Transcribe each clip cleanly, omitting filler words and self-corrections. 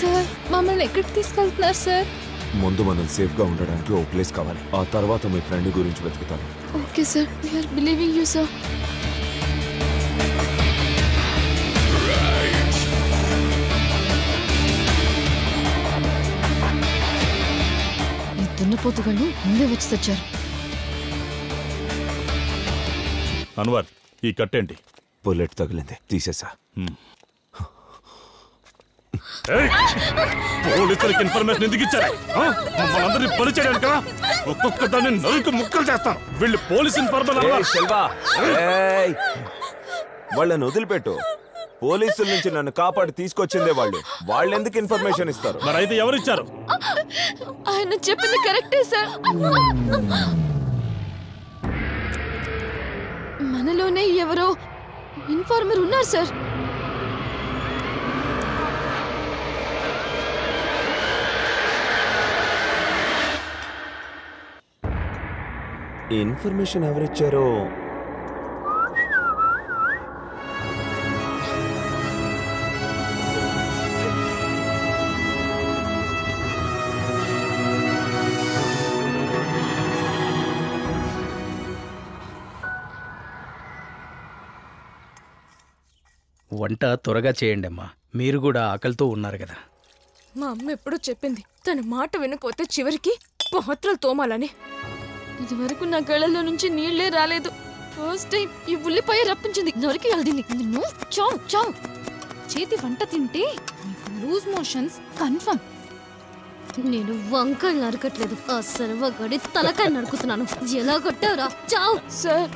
Sir మమ్మల్ని ఎక్కడికి తీసుకెళ్తున్నారు సార్? ముందు మనం సేఫ్ గా ఉండడానికి ఓ ప్లేస్ కావాలి, ఆ తర్వాత మీ ఫ్రెండ్ గురించి వెతుకుతాను. Okay sir, we are believing you sir. ఈ దున్నపోతుగాళ్ళు ముందే వచ్చి తెచ్చారు. అన్వర్, ఈ కట్టేంటి? బుల్లెట్ తగిలింది, తీసేసా. పోలీసులకు ఇన్ఫర్మేషన్ ఎందుకు ఇచ్చారు? మమ్మల్ని బలి చేయడానికి కదా? ఒక్కొక్క దాన్ని నరికి ముక్కలు చేస్తాను. వీళ్ళు పోలీస్ ఇన్ఫర్మేషన్. వాళ్ళని వదిలిపెట్టు. పోలీసుల నుంచి నన్ను కాపాడి తీసుకొచ్చిందే వాళ్ళు. వాళ్ళెందుకు ఇన్ఫర్మేషన్ ఇస్తారు? మరి అయితే ఎవరు ఇచ్చారు? ఆయన చెప్పింది కరెక్టే సార్. మనలోనే ఎవరో ఇన్ఫార్మర్ ఉన్నారు సార్. ఈ ఇన్ఫర్మేషన్ ఎవరిచ్చారో? వంట త్వరగా చేయండి అమ్మా, మీరు కూడా ఆకలితో ఉన్నారు కదా. మా అమ్మ ఎప్పుడూ చెప్పింది, తన మాట వినకపోతే చివరికి పాత్రలు తోమాలని. ఇది వరకు నా కళ్ళల్లో నుంచి నీళ్లే రాలేదు. ఫస్ట్ టైం ఈ ఉల్లిపాయ రప్పించింది. నరికి వెళ్దింది. నిన్ను చావు చావు. చేతి వంట తింటే లూజ్ మోషన్స్ కన్ఫర్మ్. నేను వంకాయలు నరకట్లేదు, ఆ సర్వగడి తలకాయ నరుకుతున్నాను. ఎలా కొట్టావురా? చావు. సార్,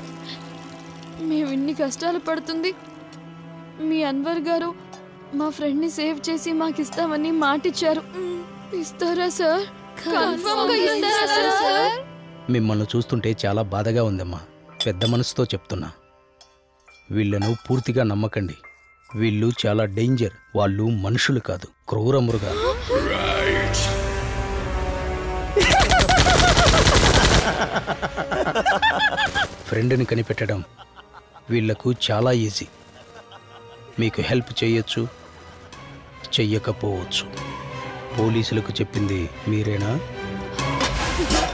మేము ఇన్ని కష్టాలు పడుతుంది, మీ అన్వర్ గారు మా ఫ్రెండ్ ని సేవ్ చేసి మాకు ఇస్తామని మాటిచ్చారు. ఇస్తారా సార్? కన్ఫర్మ్ గా ఇస్తారా సార్? మిమ్మల్ని చూస్తుంటే చాలా బాధగా ఉందమ్మా. పెద్ద మనసుతో చెప్తున్నా, వీళ్ళను పూర్తిగా నమ్మకండి. వీళ్ళు చాలా డేంజర్. వాళ్ళు మనుషులు కాదు, క్రూర మృగాలు. ఫ్రెండ్ని కనిపెట్టడం వీళ్లకు చాలా ఈజీ. మీకు హెల్ప్ చేయొచ్చు, చెయ్యకపోవచ్చు. పోలీసులకు చెప్పింది మీరేనా?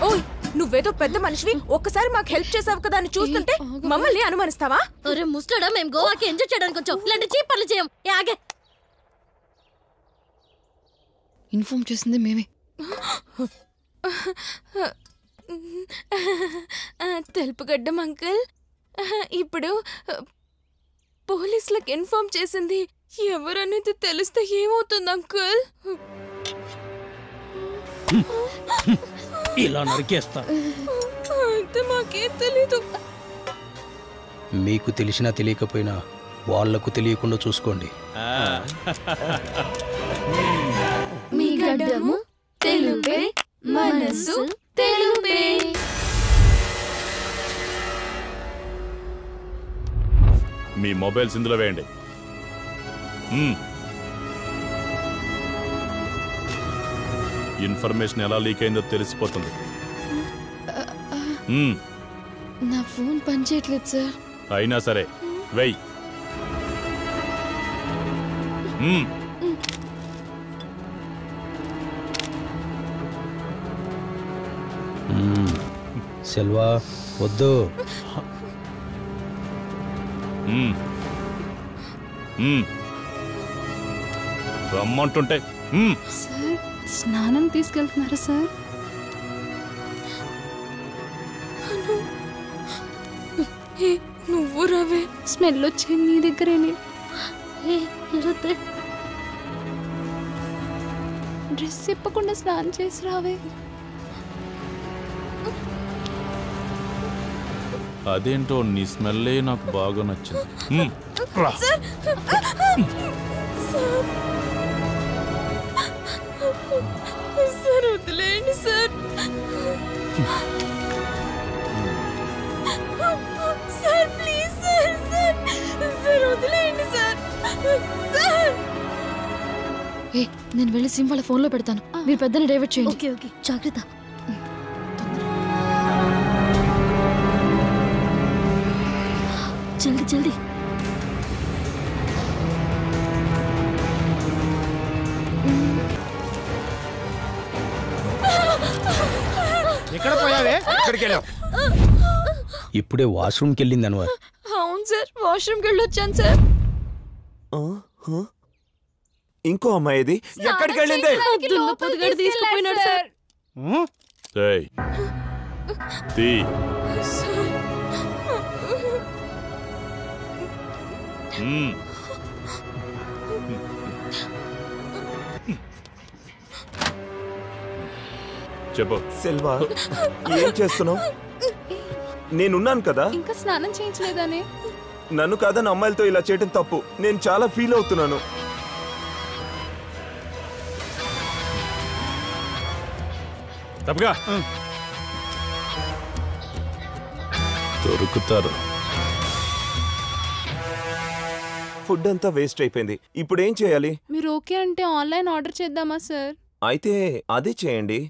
ఓయ్, నువ్వేదో పెద్ద మనిషివి, ఒక్కసారి మాకు హెల్ప్ చేసావు కదా అని చూస్తుంటే మమ్మల్ని అనుమానిస్తావా? అరే ముస్టాడా, మేము గోవాకి ఎంజాయ్ చేయడానికి వచ్చాం, ఇలాంటి చీప్ పనులు చేయం. ఆగే. ఇన్ఫార్మ్ చేసింది మేమే. తెలుపుగడ్డం అంకుల్, ఇప్పుడు పోలీసులకు ఇన్ఫార్మ్ చేసింది ఎవరనేది తెలిస్తే ఏమవుతుంది అంకుల్? ఇలా నరికేస్తా. అయితే మాకేం తెలీదు. మీకు తెలిసినా తెలియకపోయినా వాళ్లకు తెలియకుండా చూసుకోండి. మీ గడ్డము తెలుపే, మనసు తెలుపే. మీ మొబైల్స్ ఇందులో వేయండి. ఇన్ఫర్మేషన్ ఎలా లీక్ అయిందో తెలిసిపోతుంది. నా ఫోన్ పనిచేయట్లేదు సార్. అయినా సరే వెయ్. సెల్వా వద్దు. రమ్మంటుంటే సార్, స్నానం తీసుకెళ్తున్నారా సార్? నువ్వు రవే. స్మెల్ వచ్చింది నీ దగ్గరేనే. డ్రెస్ ఇప్పకుండా స్నానం చేసి రావే. అదేంటో నీ స్మెల్లే నాకు బాగా నచ్చింది. సార్ వదిలేయండి sir. Sir please sir, sir వదిలేయండి సార్. సార్, నేను వెళ్ళి సిమ్ వాళ్ళ ఫోన్ లో పెడతాను, మీరు పెద్దని డైవర్ట్ చేయండి. ఓకే ఓకే, జాగ్రత్త. జల్దీ జల్దీ. ఇక్కడ పోయావే? ఎక్కడికి వెళ్ళావు? ఇప్పుడే వాష్రూమ్కి వెళ్ళింది అన్వర్. అవును సార్, వాష్రూమ్కి వెళ్ళొచ్చాను సార్. ఇంకో అమ్మాయిది ఎక్కడికి వెళ్ళింది? పొద్దుగడ తీసుకుపోయినాడు సార్. ఏయ్, తీ. చెప్పు. సెల్వా, ఏం చేస్తున్నావు? నేనున్నాను కదా. ఇంకా స్నానం చేయించలేదానే? నన్ను కాదని అమ్మాయిలతో ఇలా చేయడం తప్పు. నేను చాలా ఫీల్ అవుతున్నాను. తప్పగా దొరుకుతారు. ఫుడ్ అంతా వేస్ట్ అయిపోయింది. ఇప్పుడు ఏం చేయాలి? మీరు ఓకే అంటే ఆన్లైన్ ఆర్డర్ చేద్దామా సార్? అయితే అదే చేయండి.